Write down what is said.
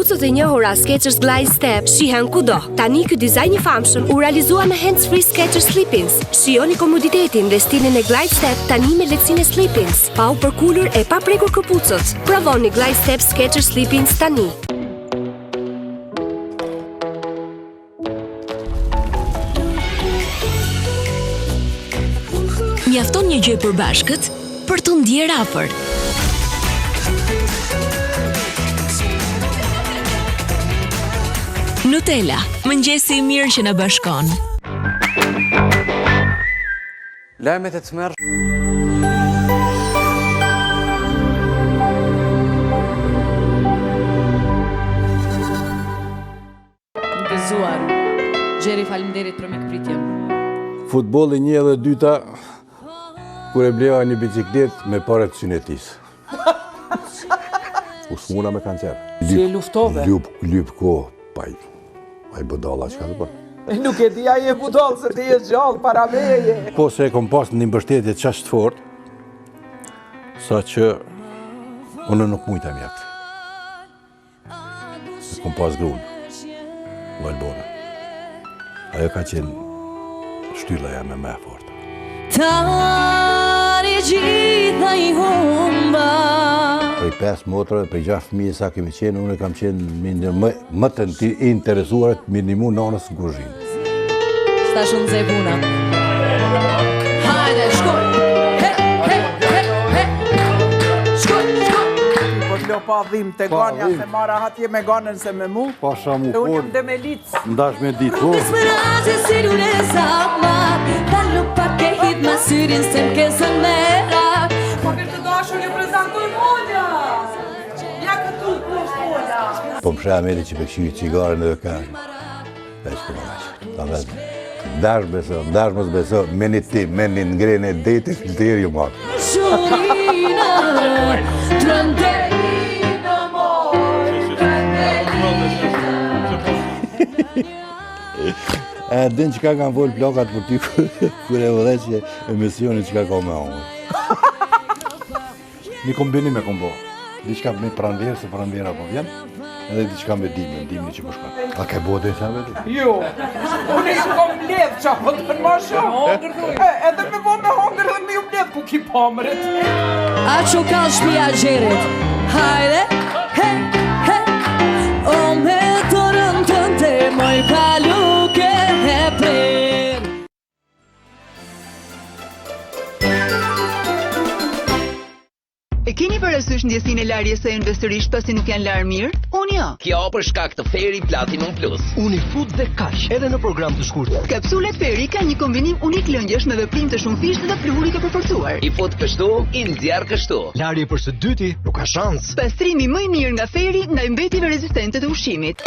Këpucët e njohura Skechers Glide Step shihen kudo. Tani ky dizajn i famshëm u realizua me hands-free Skechers Slip-ins. Shihoni komoditetin dhe stilin e Glide Step tani me lehtësinë e Slip-ins, pa u përkulur e pa prekur këpucët. Provoni Glide Step Skechers Slip-ins tani. Mjafton një gjë e përbashkët për të ndier afër. Nutella, mëngjesi i mirë që na bashkon. Lajmet e tmerr. Gëzuar. Gjeri, faleminderit për mikpritjen. Futbolli 1 dhe 2 kur e bleva një biciklet me pare të synetis. U smuna me kancer. Si e luftove? Lyp ko, pa i budalla që ka të bërë. Nuk e di aje budallë se ti e gjallë para meje. Po se e kom pas një mbështetje qashtë fort, sa që unë nuk mujta mjekë. E kom pas grunë, u Albona. Ajo ka qenë shtylla ja me me fort. Tani gjitha i humba. Prej 5 motrave, prej 6 fëmijë sa kemi qenë, unë kam qenë më të interesuar të minimu nanës në kuzhinë. Sta shumë ze puna. Hajde, shkoj! Po t'lo pa dhim të ganja se mara hatje me ganën se me mu. Pasha mu E unë por, jam dhe me licë. ndash me ditë. Disperate si lunesa ma, dallo pak e hit ma syrin se m'kesën mera. Po për të dashur ju prezentoj Olja. Ja këtu poshtë Olja. Po më shëja meri që pëkëshu i cigarën edhe ka. E që këma nashë. Ta vetë. Dash mos beso, meni ti, meni ngrene deti, filteri ju marë. Shurina, trëndej. E din që ka kanë volë plakat për ty kër e vëdhe që emisioni që ka me onë. Një kombinim e kom bo. Diçka me pranverë, se pranvera po vjen, edhe diçka me dimni që po shkon. A ke bo dhe i thave ti? Jo, unë i kom ledhë qa, po të ma shumë. Edhe me bo me hongër dhe me ju ledhë ku ki pomërit. A që ka shpia gjerit. Hajde, he, he. O me të rëndën të moj paluke e prer. E keni parasysh ndjesinë e larjes së investorisht pasi nuk janë larë mirë? Unë jo. Kjo për shkak të Feri Platinum Plus. Unë i fut dhe kaq, edhe në program të shkurtër. Kapsulet Feri ka një kombinim unik lëngjesh me veprim të shumë fisht dhe pluhuri të përforcuar. I fut kështu, i nxjerr kështu. Larje për së dyti, nuk ka shans. Pastrimi më i mirë nga Feri ndaj mbetjeve rezistente të ushqimit.